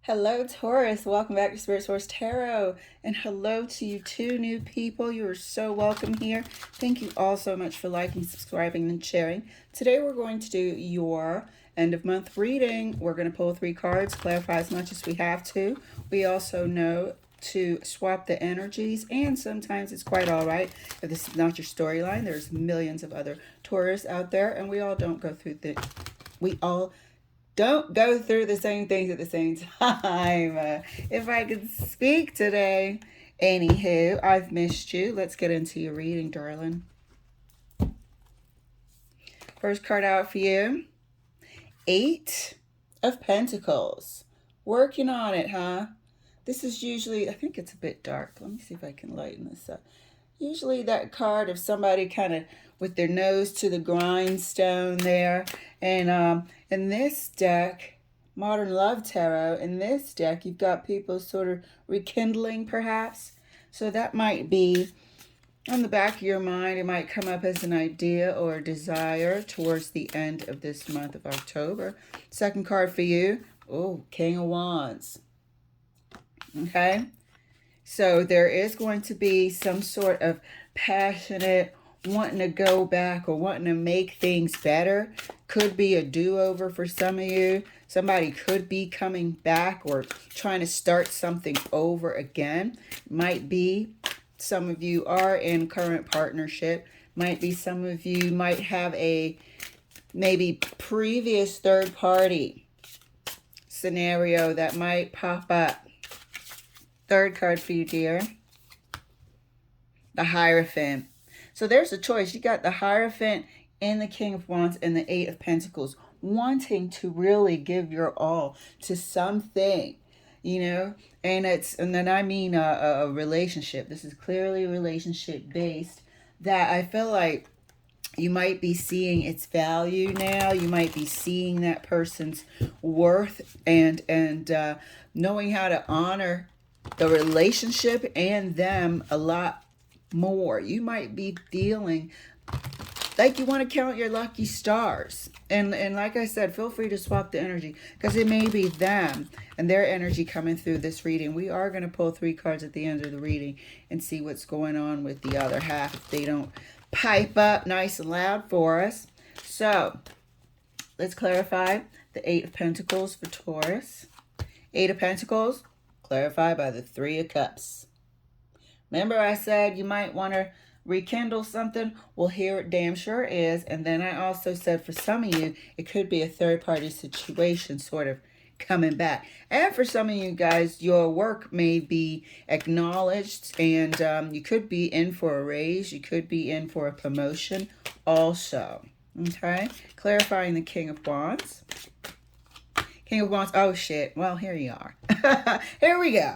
Hello, Taurus. Welcome back to Spirit Source Tarot. And hello to you two new people. You are so welcome here. Thank you all so much for liking, subscribing, and sharing. Today we're going to do your end of month reading. We're going to pull 3 cards, clarify as much as we have to. We also know to swap the energies, and sometimes it's quite all right if this is not your storyline. There's millions of other Taurus out there, and we all don't go through the same things at the same time. If I could speak today. Anywho, I've missed you. Let's get into your reading, darling. First card out for you. 8 of Pentacles. Working on it, huh? This is usually, I think it's a bit dark. Let me see if I can lighten this up. Usually that card of somebody kind of with their nose to the grindstone there. And in this deck, Modern Love Tarot, in this deck, you've got people sort of rekindling perhaps. So that might be on the back of your mind. It might come up as an idea or a desire towards the end of this month of October. Second card for you. Oh, King of Wands. Okay. So there is going to be some sort of passionate wanting to go back or wanting to make things better. Could be a do-over for some of you. Somebody could be coming back or trying to start something over again. Might be some of you are in current partnership. Might be some of you might have a maybe previous third party scenario that might pop up. Third card for you, dear. The Hierophant. So there's a choice. You got the Hierophant and the King of Wands and the 8 of Pentacles. Wanting to really give your all to something, you know. And then I mean a relationship. This is clearly relationship based. That I feel like you might be seeing its value now. You might be seeing that person's worth and knowing how to honor the relationship and them a lot more. You might be feeling like you want to count your lucky stars. And like I said, feel free to swap the energy because it may be them and their energy coming through this reading. We are going to pull 3 cards at the end of the reading and see what's going on with the other half if they don't pipe up nice and loud for us. So let's clarify the 8 of Pentacles for Taurus. 8 of Pentacles clarified by the 3 of Cups. Remember I said you might want to rekindle something? Well, here it damn sure is. And then I also said for some of you, it could be a third-party situation sort of coming back. And for some of you guys, your work may be acknowledged and you could be in for a raise. You could be in for a promotion also. Okay? Clarifying the King of Wands. King of Wands. Oh, shit. Well, here you are. Here we go.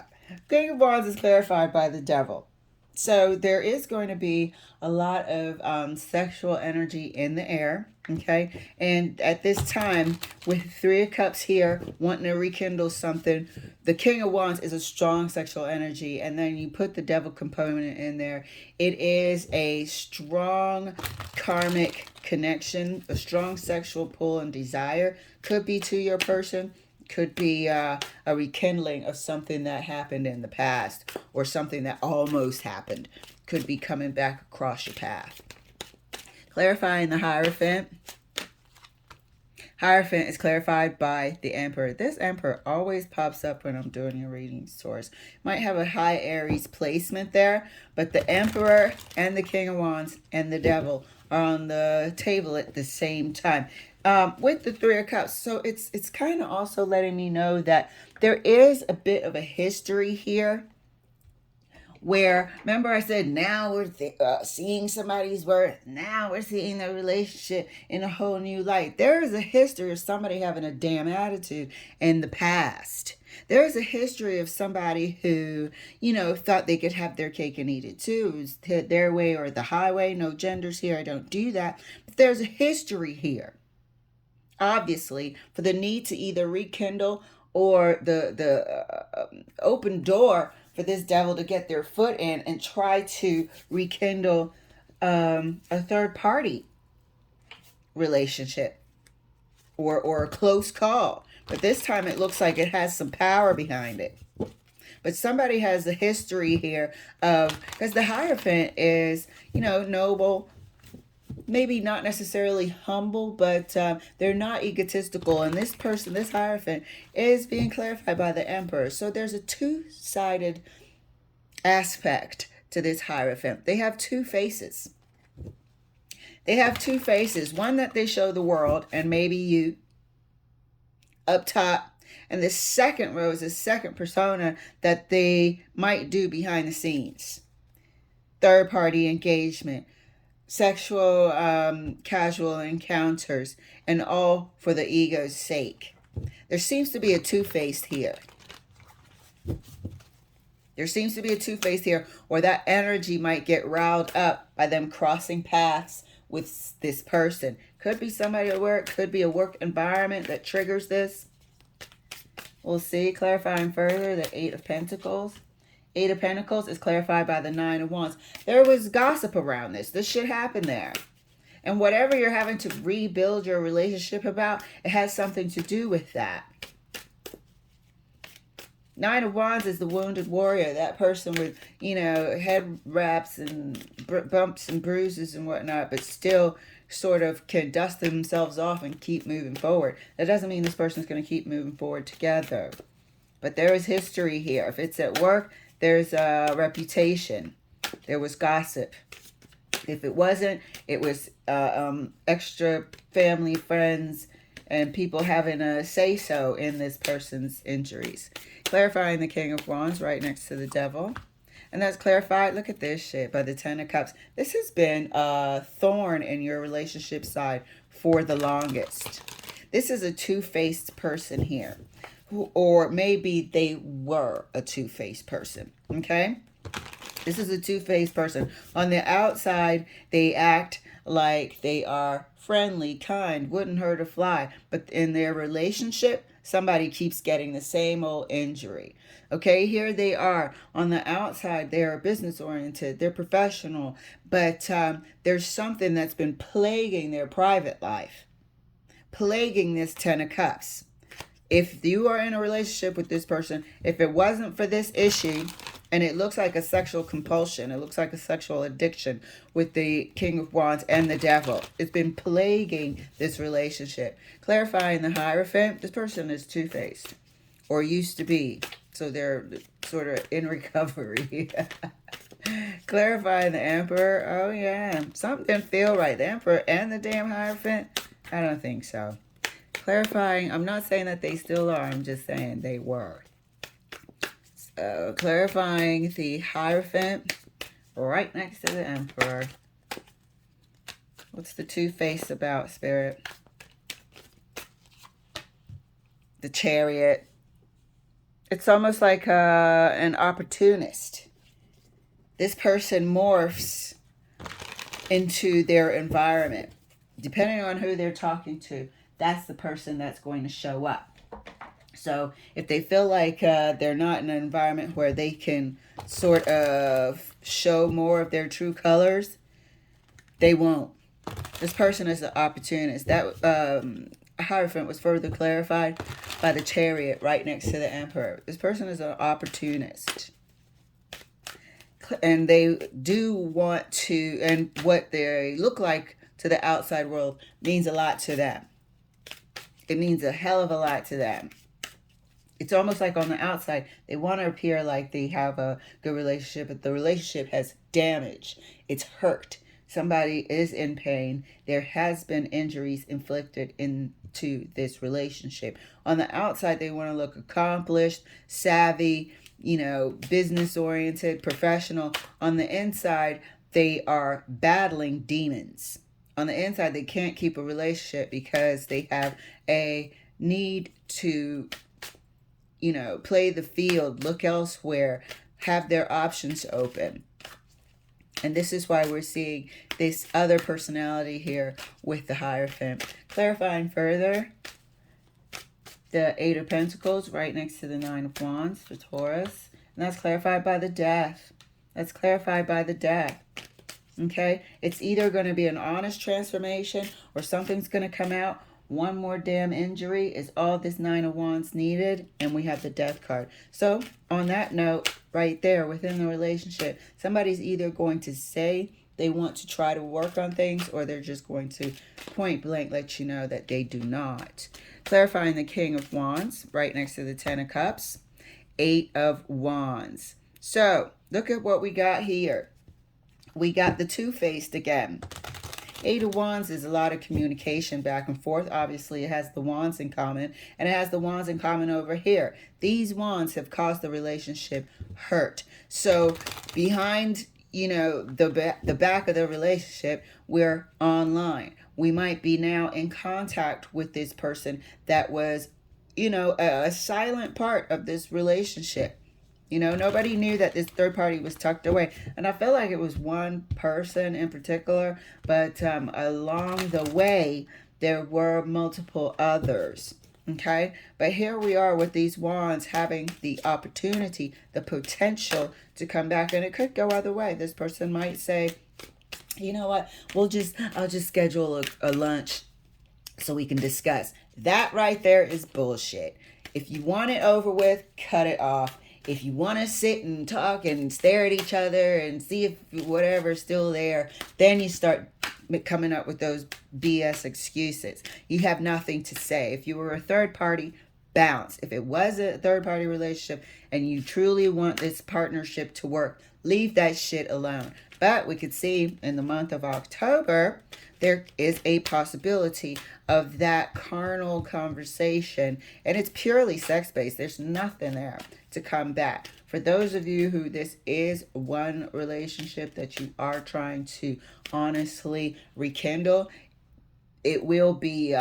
King of Wands is clarified by the Devil. So there is going to be a lot of sexual energy in the air, okay? And at this time, with 3 of Cups here, wanting to rekindle something, the King of Wands is a strong sexual energy, and then you put the Devil component in there. It is a strong karmic connection, a strong sexual pull and desire. Could be to your person. Could be a rekindling of something that happened in the past or something that almost happened. Could be coming back across your path. Clarifying the Hierophant. Hierophant is clarified by the Emperor. This Emperor always pops up when I'm doing your reading, Taurus. Might have a high Aries placement there, but the Emperor and the King of Wands and the Devil are on the table at the same time. With the 3 of Cups. So it's kind of also letting me know that there is a bit of a history here where, remember I said now we're seeing somebody's worth. Now we're seeing the relationship in a whole new light. There is a history of somebody having a damn attitude in the past. There is a history of somebody who, you know, thought they could have their cake and eat it too. It was their way or the highway. No genders here. I don't do that. But there's a history here. Obviously, for the need to either rekindle or the open door for this Devil to get their foot in and try to rekindle a third party relationship or a close call. But this time it looks like it has some power behind it. But somebody has a history here of, because the Hierophant is, noble, maybe not necessarily humble, but they're not egotistical. And this person, this Hierophant, is being clarified by the Emperor. So there's a two-sided aspect to this Hierophant. They have two faces. They have two faces. One that they show the world, and maybe you up top. And the second row is a second persona that they might do behind the scenes. Third party engagement, sexual casual encounters, and all for the ego's sake. There seems to be a two-faced here. There seems to be a two-faced here, or that energy might get riled up by them crossing paths with this person. Could be somebody at work, could be a work environment that triggers this. We'll see. Clarifying further, the Eight of Pentacles. Eight of Pentacles is clarified by the Nine of Wands. There was gossip around this. This shit happened there. And whatever you're having to rebuild your relationship about, it has something to do with that. Nine of Wands is the wounded warrior. That person with, head wraps and bumps and bruises and whatnot, but still sort of can dust themselves off and keep moving forward. That doesn't mean this person's going to keep moving forward together. But there is history here. If it's at work, there's a reputation. There was gossip. If it wasn't, it was extra family, friends, and people having a say-so in this person's injuries. Clarifying the King of Wands right next to the Devil. And that's clarified, look at this shit, by the Ten of Cups. This has been a thorn in your relationship side for the longest. This is a two-faced person here. Or maybe they were a two-faced person, okay? This is a two-faced person. On the outside, they act like they are friendly, kind, wouldn't hurt a fly. But in their relationship, somebody keeps getting the same old injury. Okay, here they are. On the outside, they are business-oriented. They're professional. But there's something that's been plaguing their private life. Plaguing this Ten of Cups. If you are in a relationship with this person, if it wasn't for this issue, and it looks like a sexual compulsion, it looks like a sexual addiction with the King of Wands and the Devil. It's been plaguing this relationship. Clarifying the Hierophant, this person is two-faced, or used to be. So they're sort of in recovery. Clarifying the Emperor, oh yeah, something didn't feel right. The Emperor and the damn Hierophant, I don't think so. Clarifying, I'm not saying that they still are, I'm just saying they were. So, clarifying the Hierophant right next to the Emperor. What's the two-face about, Spirit? The Chariot. It's almost like an opportunist. This person morphs into their environment. Depending on who they're talking to, that's the person that's going to show up. So if they feel like they're not in an environment where they can sort of show more of their true colors, they won't. This person is an opportunist. That Hierophant was further clarified by the Chariot right next to the Emperor. This person is an opportunist. And they do want to, and what they look like to the outside world means a lot to them. It means a hell of a lot to them. It's almost like on the outside, they want to appear like they have a good relationship, but the relationship has damage. It's hurt. Somebody is in pain. There has been injuries inflicted into this relationship. On the outside, they want to look accomplished, savvy, business-oriented, professional. On the inside, they are battling demons. On the inside, they can't keep a relationship because they have a need to play the field, look elsewhere, have their options open. And this is why we're seeing this other personality here with the Hierophant. Clarifying further, the Eight of Pentacles right next to the Nine of Wands for Taurus. And that's clarified by the Death. That's clarified by the Death. Okay? It's either going to be an honest transformation or something's going to come out One more damn injury is all this Nine of Wands needed, and we have the Death card. So on that note, right there within the relationship, somebody's either going to say they want to try to work on things, or they're just going to point blank let you know that they do not. Clarifying the King of Wands right next to the Ten of Cups, Eight of Wands. So look at what we got here. We got the Two-Faced again. Eight of Wands is a lot of communication back and forth. Obviously, it has the Wands in common, and it has the Wands in common over here. These Wands have caused the relationship hurt. So behind, the back of the relationship, we're online. We might be now in contact with this person that was, a silent part of this relationship. Nobody knew that this third party was tucked away. And I feel like it was one person in particular, but along the way, there were multiple others. Okay? But here we are with these wands having the opportunity, the potential to come back. And it could go other way. This person might say, you know what, I'll just schedule a lunch so we can discuss. That right there is bullshit. If you want it over with, cut it off. If you want to sit and talk and stare at each other and see if whatever's still there, then you start coming up with those BS excuses. You have nothing to say. If you were a third party, bounce. If it was a third party relationship and you truly want this partnership to work, leave that shit alone. But we could see in the month of October, there is a possibility of that carnal conversation, and it's purely sex-based. There's nothing there to come back. For those of you who this is one relationship that you are trying to honestly rekindle, it will be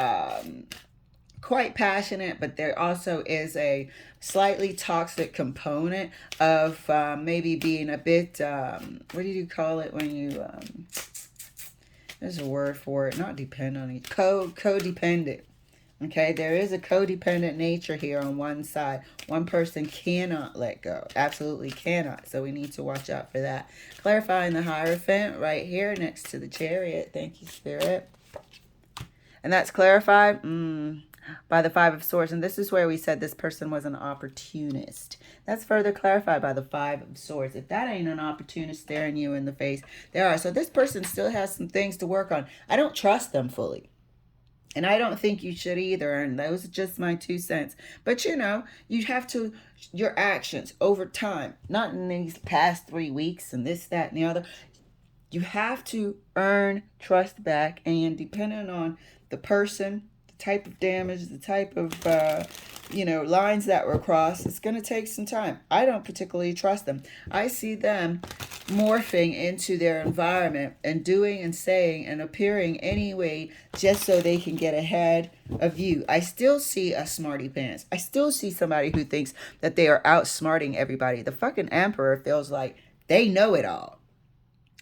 quite passionate, but there also is a slightly toxic component of maybe being a bit, what do you call it when you, there's a word for it, not depend on each, codependent. Okay, there is a codependent nature here on one side. One person cannot let go. Absolutely cannot. So we need to watch out for that. Clarifying the Hierophant right here next to the Chariot. Thank you, Spirit. And that's clarified by the Five of Swords. And this is where we said this person was an opportunist. That's further clarified by the Five of Swords. If that ain't an opportunist staring you in the face, there are. So this person still has some things to work on. I don't trust them fully. And I don't think you should either. And those are just my 2 cents. But you have to, your actions over time, not in these past 3 weeks and this, that, and the other. You have to earn trust back. And depending on the person, the type of damage, the type of, lines that were crossed, it's going to take some time. I don't particularly trust them. I see them morphing into their environment and doing and saying and appearing anyway just so they can get ahead of you. I still see a smarty pants. I still see somebody who thinks that they are outsmarting everybody. The fucking emperor feels like they know it all.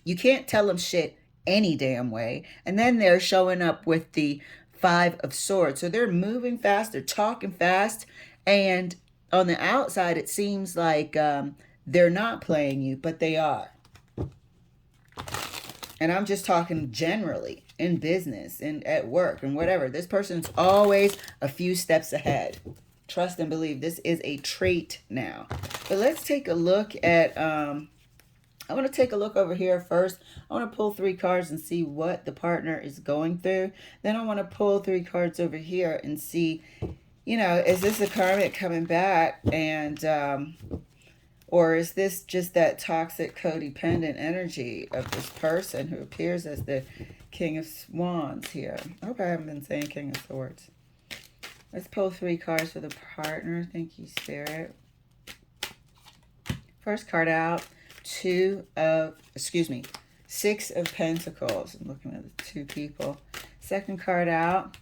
You can't tell them shit any damn way. And then they're showing up with the Five of Swords. So they're moving fast, they're talking fast, and on the outside it seems like they're not playing you, but they are. And I'm just talking generally in business and at work and whatever. This person's always a few steps ahead. Trust and believe. This is a trait now. But let's take a look at, I want to take a look over here first. I want to pull 3 cards and see what the partner is going through. Then I want to pull 3 cards over here and see, is this a karmic coming back and, or is this just that toxic codependent energy of this person who appears as the King of Wands here? I hope I haven't been saying King of Swords. Let's pull 3 cards for the partner. Thank you, Spirit. First card out, 6 of Pentacles. I'm looking at the 2 people. Second card out,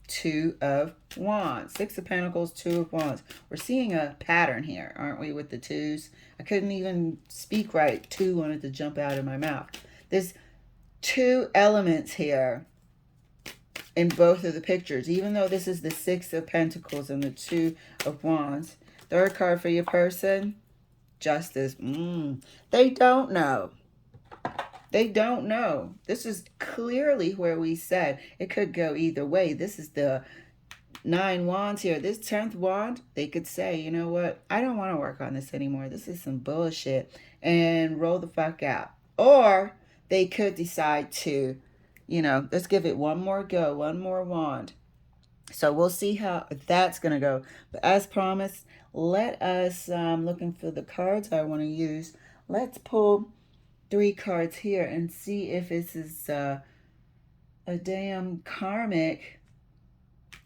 2 of Wands. 6 of Pentacles, 2 of Wands. We're seeing a pattern here, aren't we, with the 2s? I couldn't even speak right. 2 wanted to jump out of my mouth. There's 2 elements here in both of the pictures, even though this is the 6 of Pentacles and the 2 of Wands. Third card for your person, Justice. They don't know. They don't know. This is clearly where we said it could go either way. This is the 9 wands here. This 10th wand, they could say, you know what? I don't want to work on this anymore. This is some bullshit. And roll the fuck out. Or they could decide to, let's give it one more go, one more wand. So we'll see how that's going to go. But as promised, let us, looking for the cards I want to use, let's pull 3 cards here and see if this is a damn karmic.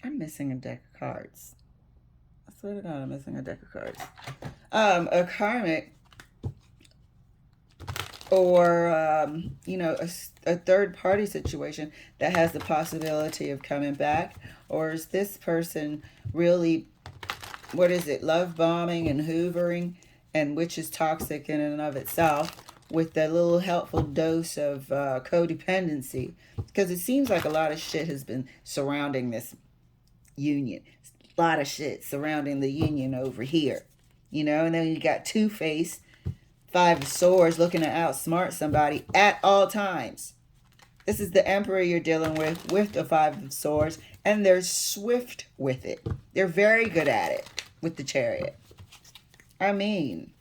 I'm missing a deck of cards. I swear to God, I'm missing a deck of cards. A karmic or, a third party situation that has the possibility of coming back. Or is this person really, what is it, love bombing and hoovering, and which is toxic in and of itself, with a little helpful dose of codependency? Because it seems like a lot of shit has been surrounding this union. A lot of shit surrounding the union over here. And then you got Two-Face, 5 of Swords, looking to outsmart somebody at all times. This is the Emperor you're dealing with the 5 of Swords, and they're swift with it. They're very good at it with the Chariot. I mean,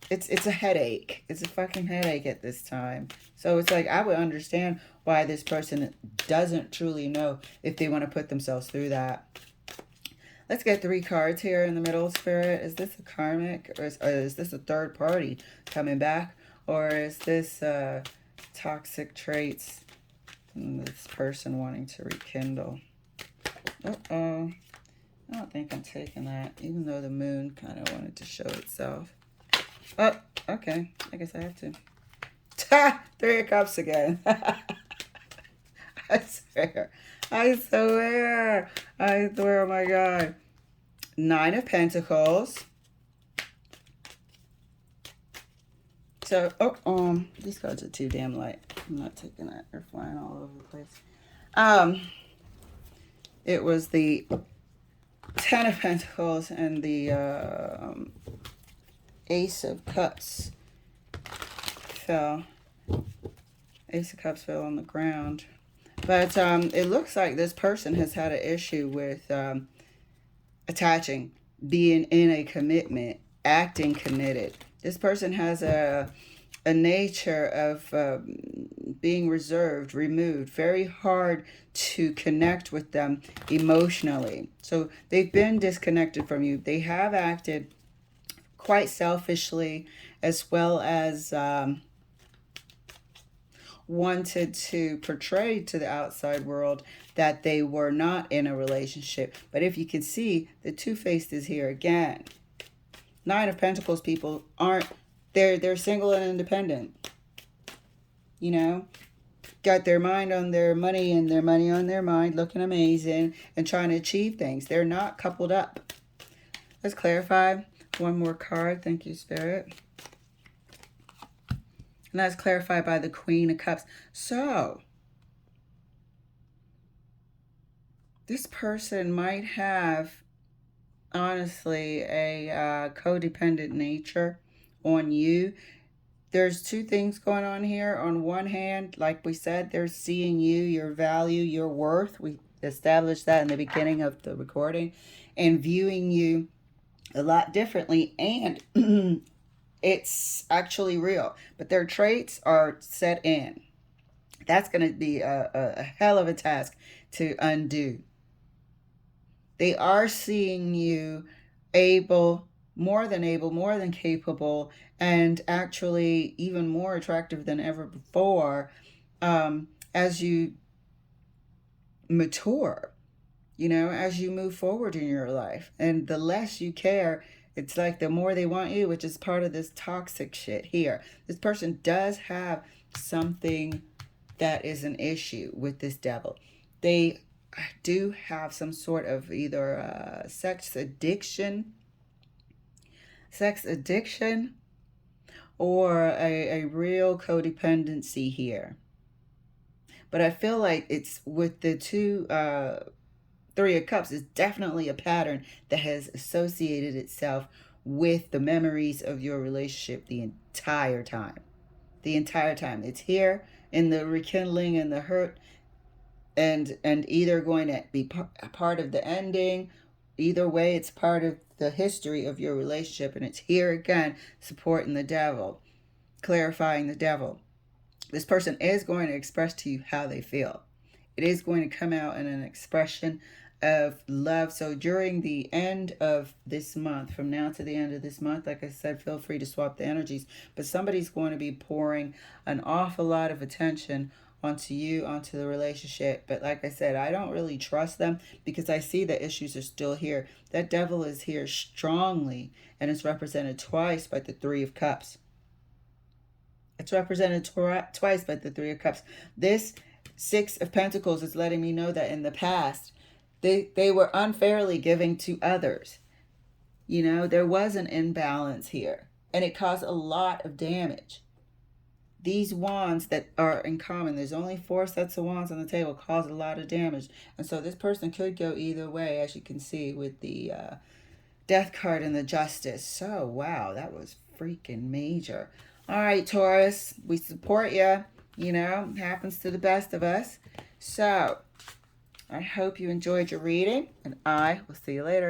it's a headache. It's a fucking headache at this time. So it's like, I would understand why this person doesn't truly know if they want to put themselves through that. Let's get 3 cards here in the middle, Spirit. Is this a karmic, or is this a third party coming back? Or is this toxic traits and this person wanting to rekindle? Uh-oh. I don't think I'm taking that, even though the moon kind of wanted to show itself. Oh, okay. I guess I have to. Ta! 3 of Cups again. I swear. I swear. Oh my God. 9 of Pentacles. So, these cards are too damn light. I'm not taking that. They're flying all over the place. It was the 10 of Pentacles and the Ace of Cups fell. Ace of Cups fell on the ground. But it looks like this person has had an issue with attaching, being in a commitment, acting committed. This person has a nature of being reserved, removed, very hard to connect with them emotionally. So they've been disconnected from you. They have acted quite selfishly, as well as wanted to portray to the outside world that they were not in a relationship. But if you can see, the Two-Faced is here again. 9 of Pentacles people aren't, they're single and independent. Got their mind on their money and their money on their mind, looking amazing and trying to achieve things. They're not coupled up. Let's clarify. One more card. Thank you, Spirit. And that's clarified by the Queen of Cups. So, this person might have, honestly, a codependent nature on you. There's 2 things going on here. On one hand, like we said, they're seeing you, your value, your worth. We established that in the beginning of the recording. And viewing you a lot differently. And it's actually real. But their traits are set in. That's going to be a hell of a task to undo. They are seeing you more than capable, and actually even more attractive than ever before as you mature, as you move forward in your life. And the less you care, it's like the more they want you, which is part of this toxic shit here. This person does have something that is an issue with this devil. They do have some sort of either sex addiction, or a real codependency here. But I feel like it's with the 3 of Cups is definitely a pattern that has associated itself with the memories of your relationship the entire time. the entire time. It's here in the rekindling and the hurt, and either going to be a part of the ending. Either way, it's part of the history of your relationship, and it's here again, supporting the devil, clarifying the devil. This person is going to express to you how they feel. It is going to come out in an expression of love. So during the end of this month, from now to the end of this month, like I said, feel free to swap the energies. But somebody's going to be pouring an awful lot of attention onto you, onto the relationship. But like I said, I don't really trust them because I see the issues are still here. That devil is here strongly, and it's represented twice by the Three of Cups. It's represented twice by the Three of Cups. This Six of Pentacles is letting me know that in the past, they were unfairly giving to others. You know, there was an imbalance here, and it caused a lot of damage. These wands that are in common, there's only 4 sets of wands on the table, cause a lot of damage. And so this person could go either way, as you can see with the Death card and the Justice. So, wow, that was freaking major. All right, Taurus, we support you. You know, happens to the best of us. So, I hope you enjoyed your reading, and I will see you later.